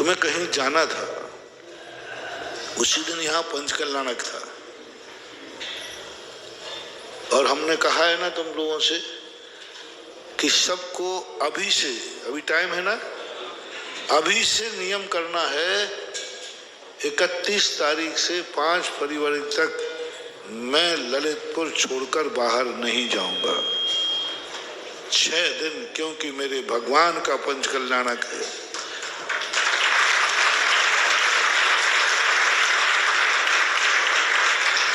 तुम्हें कहीं जाना था, उसी दिन यहाँ पंचकल्याणक था, और हमने कहा है ना तुम लोगों से कि सबको अभी से, अभी टाइम है ना, अभी से नियम करना है 31 तारीख से 5 फरवरी तक मैं ललितपुर छोड़कर बाहर नहीं जाऊंगा। 6 दिन, क्योंकि मेरे भगवान का पंचकल्याणक है।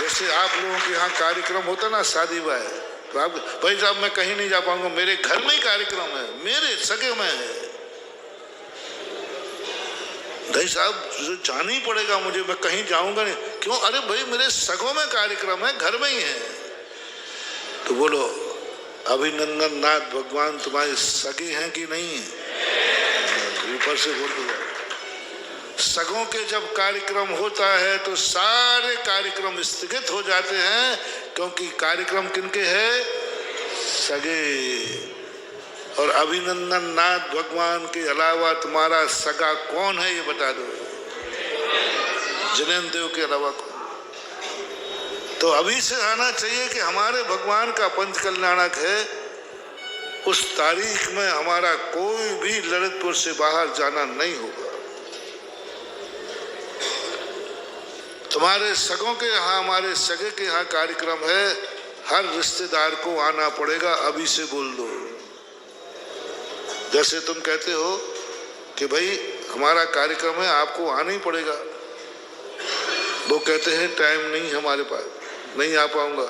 जैसे आप लोगों के यहाँ कार्यक्रम होता ना, शादी ब्याह, तो आप भाई साहब मैं कहीं नहीं जा पाऊंगा, मेरे घर में ही कार्यक्रम है, मेरे सगे में है। भाई साहब जाना ही पड़ेगा मुझे, मैं कहीं जाऊंगा नहीं। क्यों? अरे भाई मेरे सगों में कार्यक्रम है, घर में ही है। तो बोलो अभिनंदन नाथ भगवान तुम्हारे सगे हैं कि नहीं है? ऊपर से बोल दो। सगों के जब कार्यक्रम होता है तो सारे कार्यक्रम स्थगित हो जाते हैं, क्योंकि कार्यक्रम किनके है? सगे। और अभिनंदन नाथ भगवान के अलावा तुम्हारा सगा कौन है ये बता दो। जिनेन्द्र देव के अलावा कौन? तो अभी से आना चाहिए कि हमारे भगवान का पंचकल्याणक है, उस तारीख में हमारा कोई भी ललितपुर से बाहर जाना नहीं होगा। तुम्हारे सगों के यहाँ, हमारे सगे के यहाँ कार्यक्रम है, हर रिश्तेदार को आना पड़ेगा, अभी से बोल दो। जैसे तुम कहते हो कि भाई हमारा कार्यक्रम है, आपको आना ही पड़ेगा, वो कहते हैं टाइम नहीं हमारे पास, नहीं आ पाऊंगा,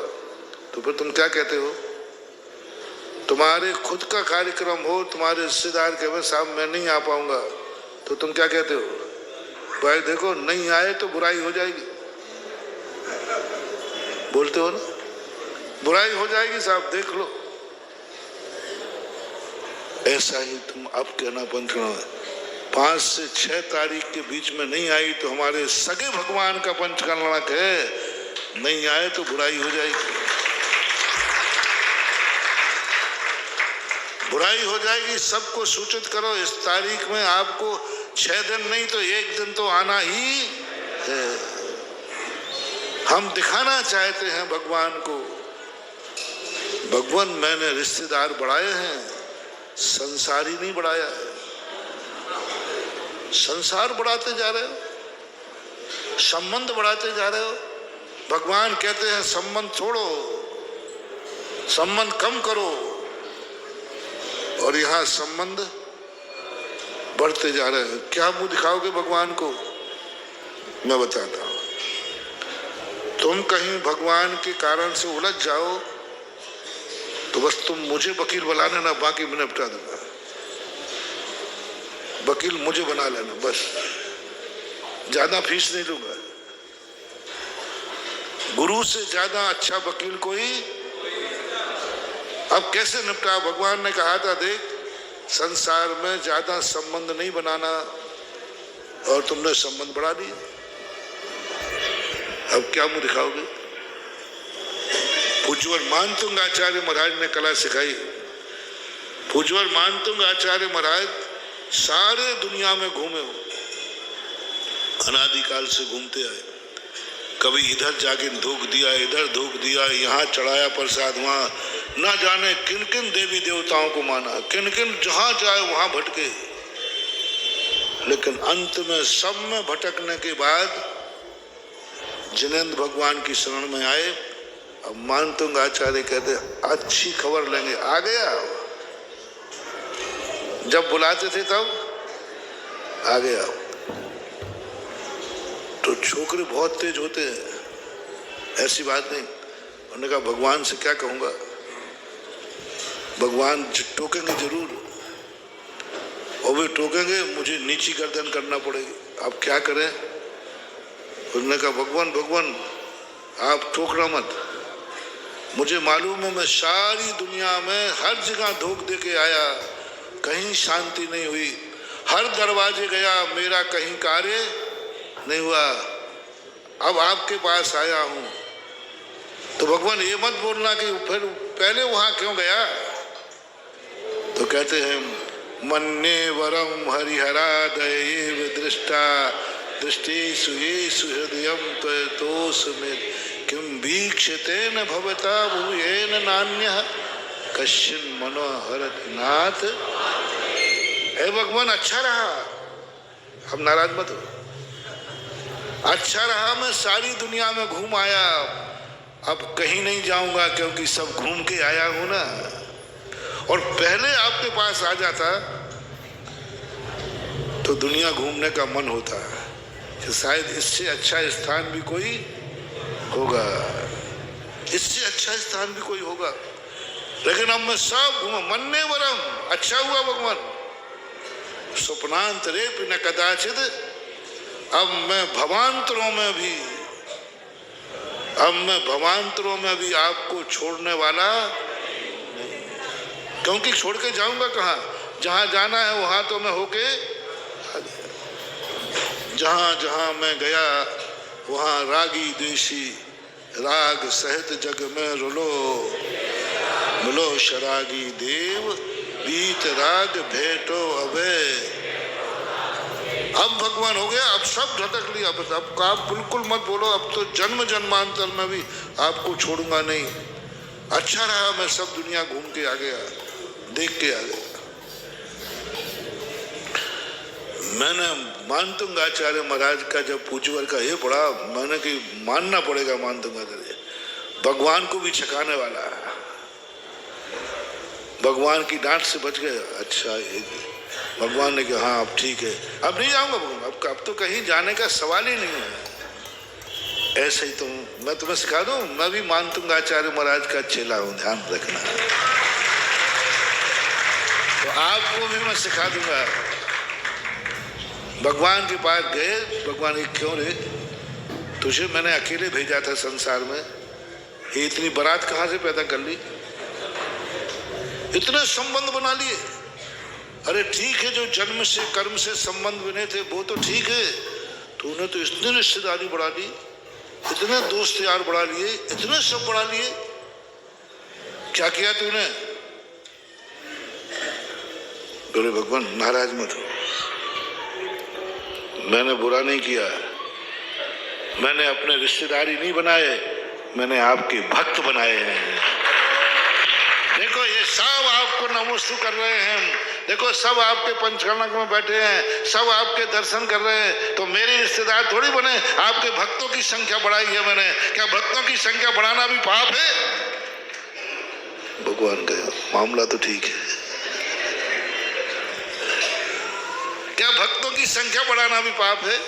तो फिर तुम क्या कहते हो? तुम्हारे खुद का कार्यक्रम हो, तुम्हारे रिश्तेदार कहे साहब मैं नहीं आ पाऊंगा, तो तुम क्या कहते हो? भाई देखो नहीं आए तो बुराई हो जाएगी, बोलते हो ना, बुराई हो जाएगी साहब, देख लो। ऐसा ही तुम अब कहना पंचकल्याणक 5 से 6 तारीख के बीच में नहीं आई तो हमारे सगे भगवान का पंचकल्याणक है, नहीं आए तो बुराई हो जाएगी, बुराई हो जाएगी। सबको सूचित करो इस तारीख में आपको 6 दिन नहीं तो 1 दिन तो आना ही है। हम दिखाना चाहते हैं भगवान को, भगवान मैंने रिश्तेदार बढ़ाए हैं, संसारी नहीं बढ़ाया है। संसार बढ़ाते जा रहे हो, संबंध बढ़ाते जा रहे हो। भगवान कहते हैं संबंध छोड़ो, संबंध कम करो, और यहाँ संबंध बढ़ते जा रहे हैं। क्या मुंह दिखाओगे भगवान को? मैं बताता हूं। तुम कहीं भगवान के कारण से उलझ जाओ तो बस तुम मुझे वकील बना लेना, बाकी मैं निपटा दूंगा। वकील मुझे बना लेना, बस ज्यादा फीस नहीं लूंगा। गुरु से ज्यादा अच्छा वकील कोई। अब कैसे निपटा? भगवान ने कहा था देख संसार में ज्यादा संबंध नहीं बनाना, और तुमने संबंध बढ़ा दिया। अब क्या मुंह दिखाओगे? पूज्यवर मानतुंग आचार्य महाराज ने कला सिखाई। पूज्यवर मानतुंग आचार्य महाराज सारे दुनिया में घूमे हो, अनादिकाल से घूमते आए। कभी इधर जाके धोख दिया, इधर धोख दिया, यहाँ चढ़ाया प्रसाद, वहाँ ना जाने किन किन देवी देवताओं को माना, किन किन जहाँ जाए वहाँ भटके। लेकिन अंत में सब में भटकने के बाद जिनेन्द्र भगवान की शरण में आए। अब मानतुंग आचार्य कहते अच्छी खबर लेंगे, आ गया। जब बुलाते थे तब आ गया। तो छोकरे बहुत तेज होते हैं, ऐसी बात नहीं। उन्होंने कहा भगवान से क्या कहूंगा, भगवान टोकेंगे जरूर, और वे टोकेंगे, मुझे नीची गर्दन करना पड़ेगी। अब क्या करें? उन्होंने कहा भगवान भगवान आप ठोकना मत, मुझे मालूम है मैं सारी दुनिया में हर जगह धोख दे के आया, कहीं शांति नहीं हुई, हर दरवाजे गया, मेरा कहीं कार्य नहीं हुआ। अब आपके पास आया हूं, तो भगवान ये मत बोलना कि फिर पहले वहां क्यों गया। तो कहते हैं मन्ये वरम हरिहरादयेव दृष्टा दृष्टिषु येषु हृदयं त्वयोतोऽस्मिन् किं वीक्षतेन भवता भूयेन नान्यः कश्चिन मनोहरति नाथ। हे भगवान, अच्छा रहा, हम नाराज मत हो। अच्छा रहा, मैं सारी दुनिया में घूम आया, अब कहीं नहीं जाऊंगा क्योंकि सब घूम के आया हूं ना। और पहले आपके पास आ जाता तो दुनिया घूमने का मन होता कि शायद इससे अच्छा स्थान भी कोई होगा, इससे अच्छा स्थान भी कोई होगा। लेकिन अब मैं सब घूमा, मन्ने वरम, अच्छा हुआ भगवान, स्वप्नांतरे न कदाचित, अब मैं भवांतरों में भी, अब मैं भवांतरों में भी आपको छोड़ने वाला नहीं, क्योंकि छोड़ के जाऊंगा कहाँ? जहां जाना है वहां तो मैं होके आ गया। जहां जहां मैं गया वहां रागी द्वेषी राग सहित जग में रुलो, मिलो शरागी देव बीत राग भेटो अबे। अब भगवान हो गया, अब सब झटक लिया, बस अब आप बिल्कुल मत बोलो, अब तो जन्म जन्मांतर में भी आपको छोड़ूंगा नहीं। अच्छा रहा, मैं सब दुनिया घूम के आ गया, देख के आ गया। मैंने मानतुंगाचार्य महाराज का जब पूज्यवर का ये पढ़ा, मैंने कि मानना पड़ेगा मानतुंगाचार्य भगवान को भी छकाने वाला है, भगवान की डांट से बच गए। अच्छा, भगवान ने कहा हाँ अब ठीक है, अब नहीं जाऊंगा भगवान, अब तो कहीं जाने का सवाल ही नहीं है। ऐसे ही तो मैं तुम्हें सिखा दूं, मैं भी मानतुंगाचार्य महाराज का चेला हूं, ध्यान रखना। तो आपको भी मैं सिखा दूंगा। भगवान के पास गए, भगवान ये क्यों रे, तुझे मैंने अकेले भेजा था संसार में, ये इतनी बारात कहां से पैदा कर ली, इतने संबंध बना लिए। अरे ठीक है, जो जन्म से कर्म से संबंध बने थे वो तो ठीक है, तूने तो इतनी रिश्तेदारी बढ़ा ली, इतने दोस्त यार बढ़ा लिए, इतने सब बढ़ा लिए, क्या किया तूने? बोले भगवान नाराज मत हो, मैंने बुरा नहीं किया, मैंने अपने रिश्तेदारी नहीं बनाए, मैंने आपके भक्त बनाए हैं। देखो ये सब आपको नमोस्तु कर रहे हैं, देखो सब आपके पंचकर्णक में बैठे हैं, सब आपके दर्शन कर रहे हैं, तो मेरे रिश्तेदार थोड़ी बने, आपके भक्तों की संख्या बढ़ाई है मैंने। क्या भक्तों की संख्या बढ़ाना भी पाप है? भगवान का मामला तो ठीक है, क्या भक्तों की संख्या बढ़ाना भी पाप है?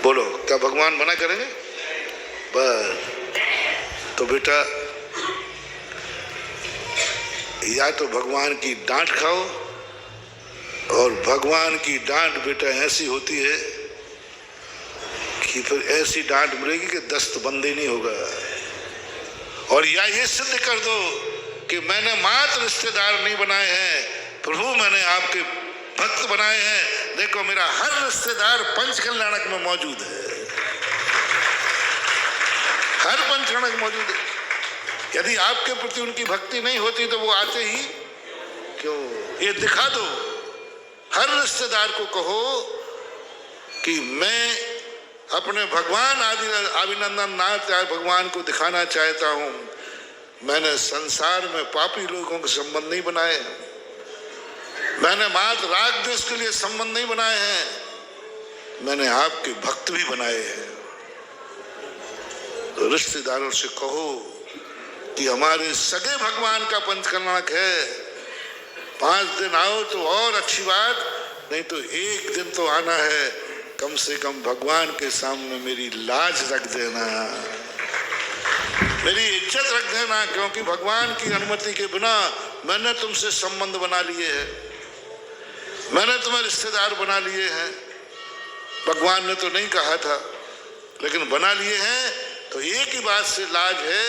बोलो, क्या भगवान मना करेंगे? बस तो बेटा, या तो भगवान की डांट खाओ, और भगवान की डांट बेटा ऐसी होती है कि फिर ऐसी डांट मिलेगी कि दस्त बंदे नहीं होगा। और या ये सिद्ध कर दो कि मैंने मात्र रिश्तेदार नहीं बनाए हैं प्रभु, मैंने आपके भक्त बनाए हैं। देखो मेरा हर रिश्तेदार पंचकल्याणक में मौजूद है, हर पंचकल्याणक मौजूद है। यदि आपके प्रति उनकी भक्ति नहीं होती तो वो आते ही क्यों? ये दिखा दो, हर रिश्तेदार को कहो कि मैं अपने भगवान आदि अभिनंदन नाथ भगवान को दिखाना चाहता हूं, मैंने संसार में पापी लोगों के संबंध नहीं बनाए, मैंने मात्र राग द्वेष के लिए संबंध नहीं बनाए हैं, मैंने आपके भक्त भी बनाए हैं। तो रिश्तेदारों से कहो कि हमारे सगे भगवान का पंचकल्याणक है, 5 दिन आओ तो और अच्छी बात, नहीं तो एक दिन तो आना है, कम से कम भगवान के सामने मेरी लाज रख देना, मेरी इज्जत रख देना, क्योंकि भगवान की अनुमति के बिना मैंने तुमसे संबंध बना लिए हैं, मैंने तुम्हें रिश्तेदार बना लिए हैं। भगवान ने तो नहीं कहा था, लेकिन बना लिए हैं। तो एक ही बात से लाज है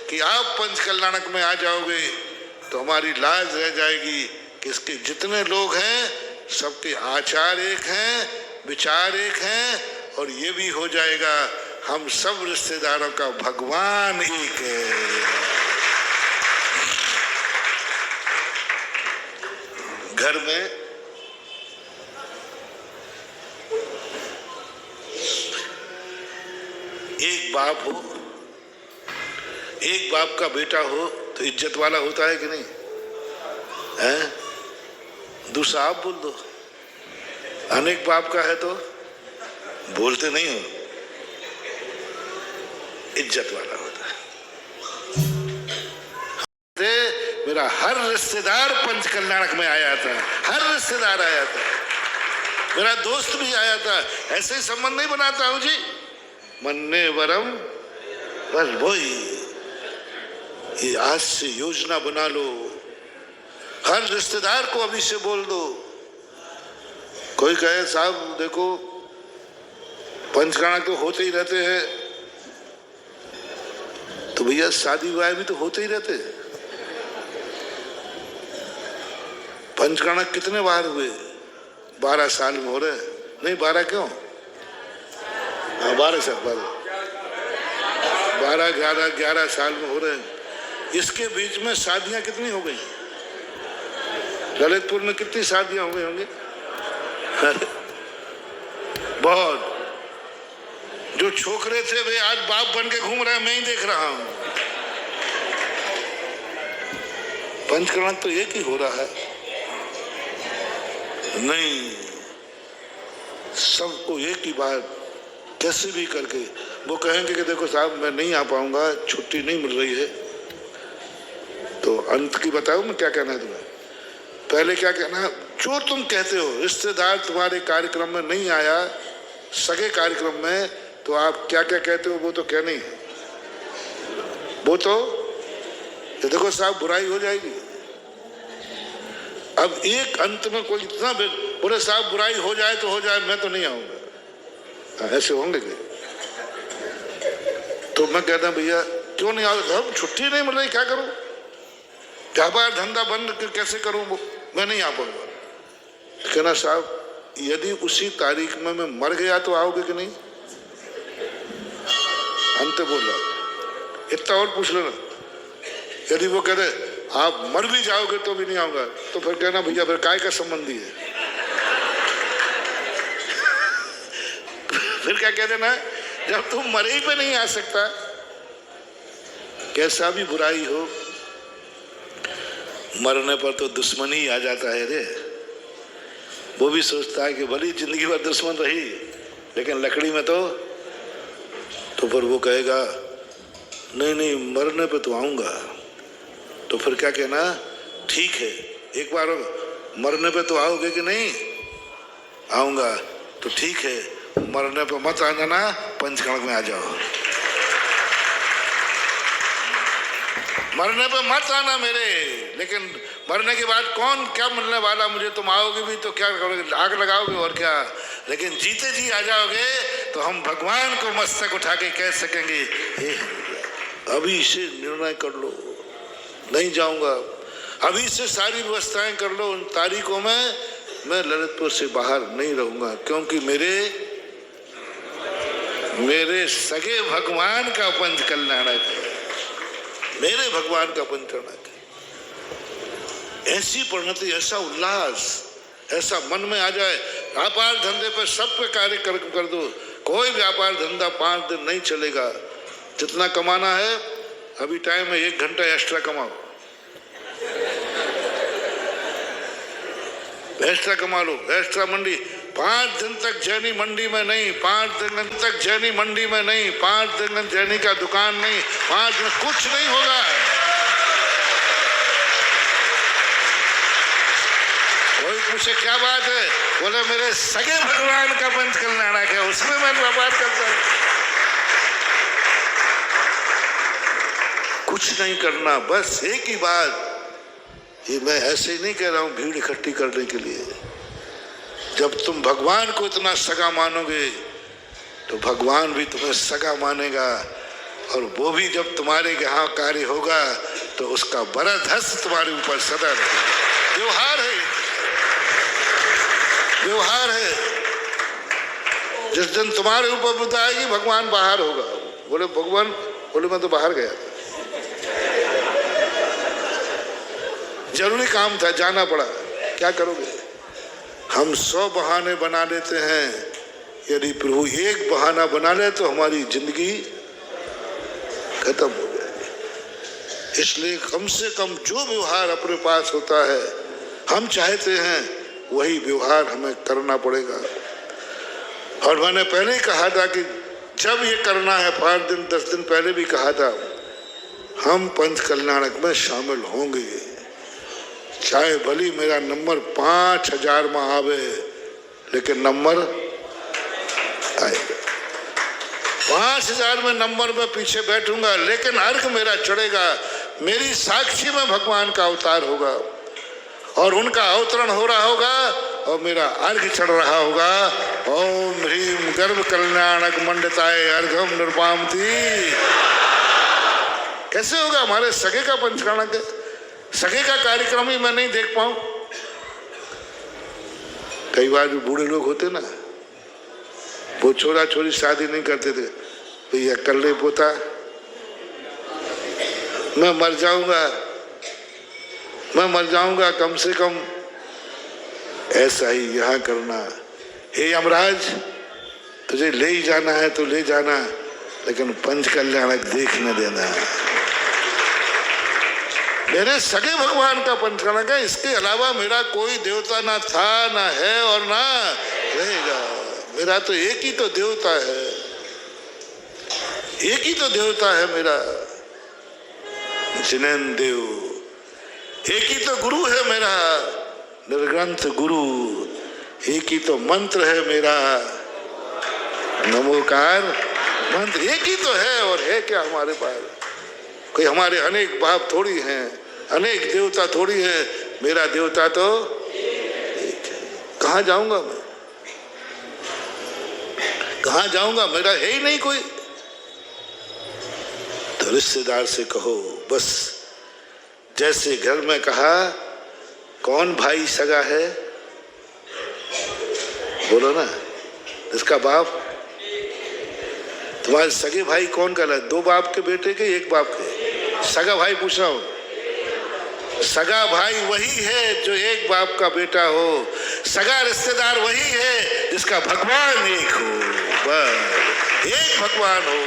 कि आप पंचकल्याणक में आ जाओगे तो हमारी लाज रह जाएगी कि इसके जितने लोग हैं सबके आचार एक हैं, विचार एक हैं, और ये भी हो जाएगा हम सब रिश्तेदारों का भगवान एक है। घर में एक बाप हो, एक बाप का बेटा हो तो इज्जत वाला होता है कि नहीं है? दूसरा आप बोल दो, अनेक बाप का है तो बोलते नहीं हो, इज्जत वाला होता है। मेरा हर रिश्तेदार पंचकल्याणक में आया था, हर रिश्तेदार आया था, मेरा दोस्त भी आया था। ऐसे ही संबंध नहीं बनाता हूं जी, मन्ने वरम बस वही। ये आज से योजना बना लो, हर रिश्तेदार को अभी से बोल दो। कोई कहे साहब देखो पंचकल्याणक तो होते ही रहते हैं, तो भैया शादी विवाह भी तो होते ही रहते। पंचकल्याणक कितने बार हुए? 12 साल में हो रहे। नहीं 12 क्यों? हाँ 12 साल, 11 साल में हो रहे। इसके बीच में शादियां कितनी हो गई? ललितपुर में कितनी शादियां हो गई होंगी? बहुत। जो छोकरे थे वे आज बाप बन के घूम रहे हैं, मैं ही देख रहा हूं। पंचकल्याणक तो एक ही हो रहा है। नहीं, सबको एक ही बार कैसे भी करके वो कहेंगे कि देखो साहब मैं नहीं आ पाऊंगा, छुट्टी नहीं मिल रही है। तो अंत की बताओ मैं क्या कहना है तुम्हें? पहले क्या कहना है? जो तुम कहते हो रिश्तेदार तुम्हारे कार्यक्रम में नहीं आया, सगे कार्यक्रम में, तो आप क्या क्या कहते हो वो तो कहना ही है। वो तो देखो साहब बुराई हो जाएगी। अब एक अंत में कोई इतना बोले साहब बुराई हो जाए तो हो जाए, मैं तो नहीं आऊंगा, ऐसे होंगे क्या? तो मैं कहता भैया क्यों नहीं आओ? अब छुट्टी नहीं मिल रही, क्या करूं? व्यापार धंधा बंद कैसे करूं? वो मैं नहीं आ पाऊंगा। कहना साहब यदि उसी तारीख में मैं मर गया तो आओगे कि नहीं? अंत बोला इतना और पूछ लेना। यदि वो कह रहे आप मर भी जाओगे तो भी नहीं आऊंगा, तो फिर कहना भैया फिर काय का संबंधी है? फिर क्या कह देना, जब तुम मरे ही पे नहीं आ सकता, कैसा भी बुराई हो, मरने पर तो दुश्मनी ही आ जाता है रे। वो भी सोचता है कि भली जिंदगी भर दुश्मन रही, लेकिन लकड़ी में तो फिर वो कहेगा नहीं नहीं मरने पे तो आऊंगा। तो फिर क्या कहना, ठीक है एक बार मरने पे तो आओगे कि नहीं? आऊंगा। तो ठीक है मरने पे मत आ जाना, पंचकल्याणक में आ जाओ। मरने पे मत आना मेरे, लेकिन मरने के बाद कौन क्या मिलने वाला मुझे? तुम आओगे भी तो क्या करोगे? आग लगाओगे और क्या? लेकिन जीते जी आ जाओगे तो हम भगवान को मस्तक उठा के कह सकेंगे अभी से निर्णय कर लो, नहीं जाऊंगा। अभी से सारी व्यवस्थाएं कर लो, उन तारीखों में मैं ललितपुर से बाहर नहीं रहूंगा, क्योंकि मेरे सगे भगवान का पंचकल्याणक है, मेरे भगवान का पंचकल्याणक है। ऐसी परिणति, ऐसा उल्लास, ऐसा मन में आ जाए। व्यापार धंधे पर सब पे कार्य कर दो, कोई व्यापार धंधा 5 दिन नहीं चलेगा। जितना कमाना है अभी टाइम है, 1 घंटा एक्स्ट्रा कमाओ, एक्स्ट्रा कमा लो। एक्स्ट्रा मंडी 5 दिन तक जैनी मंडी में नहीं, 5 दिन तक जैनी मंडी में नहीं, 5 दिन जैनी का दुकान नहीं, 5 दिन कुछ नहीं होगा। कोई पूछे क्या बात है, बोले मेरे सगे भगवान का पंचकल्याणक है, उसमें मैं व्यापार करता हूं। कुछ नहीं करना, बस एक ही बात। ये मैं ऐसे ही नहीं कह रहा हूं भीड़ इकट्ठी करने के लिए। जब तुम भगवान को इतना सगा मानोगे तो भगवान भी तुम्हें सगा मानेगा, और वो भी जब तुम्हारे यहाँ कार्य होगा तो उसका वरद हस्त तुम्हारे ऊपर सदा रहेगा। व्यवहार है, व्यवहार है। जिस दिन तुम्हारे ऊपर बुद्ध आएगी भगवान बाहर होगा। बोले भगवान, बोले मैं तो बाहर गया, जरूरी काम था, जाना पड़ा। क्या करोगे? हम 100 बहाने बना लेते हैं, यदि प्रभु एक बहाना बना ले तो हमारी जिंदगी खत्म हो जाएगी। इसलिए कम से कम जो व्यवहार अपने पास होता है, हम चाहते हैं वही व्यवहार हमें करना पड़ेगा। और मैंने पहले ही कहा था कि जब ये करना है, 5 दिन 10 दिन पहले भी कहा था, हम पंच कल्याणक में शामिल होंगे, चाहे भली मेरा नंबर 5000 में आवे, लेकिन नंबर आएगा। 5000 में नंबर में पीछे बैठूंगा, लेकिन अर्घ मेरा चढ़ेगा। मेरी साक्षी में भगवान का अवतार होगा और उनका अवतरण हो रहा होगा और मेरा अर्घ चढ़ रहा होगा। ओम ह्रीम गर्भ कल्याणक मंडताय अर्घम निर्वामती। कैसे होगा? हमारे सगे का पंचकर्णक है, सगे का कार्यक्रम ही मैं नहीं देख पाऊं। कई बार जो बूढ़े लोग होते ना, वो छोरा छोरी शादी नहीं करते थे, भैया कर ले पोता, मैं मर जाऊंगा, कम से कम ऐसा ही यहाँ करना। हे यमराज, तुझे ले ही जाना है तो ले जाना, लेकिन पंच कल्याणक देखने देना। मेरे सगे भगवान का पंच कल्याणक है, इसके अलावा मेरा कोई देवता ना था, ना है और ना रहेगा। मेरा तो एक ही तो देवता है, एक ही तो देवता है मेरा, जिनेन्द्र देव। एक ही तो गुरु है मेरा, निर्ग्रंथ गुरु। एक ही तो मंत्र है मेरा, नमोकार मंत्र। एक ही तो है, और है क्या हमारे पास? कोई हमारे अनेक बाप थोड़ी हैं, अनेक देवता थोड़ी है। मेरा देवता तो एक है। कहाँ जाऊंगा मैं? कहाँ जाऊंगा? मेरा है ही नहीं कोई। तो रिश्तेदार से कहो, बस जैसे घर में कहा, कौन भाई सगा है? बोलो ना, इसका बाप। तुम्हारे सगे भाई कौन कहला? 2 बाप के बेटे के, 1 बाप के? सगा भाई पूछ रहा हूं। सगा भाई वही है जो 1 बाप का बेटा हो। सगा रिश्तेदार वही है जिसका भगवान एक हो, बस एक भगवान हो।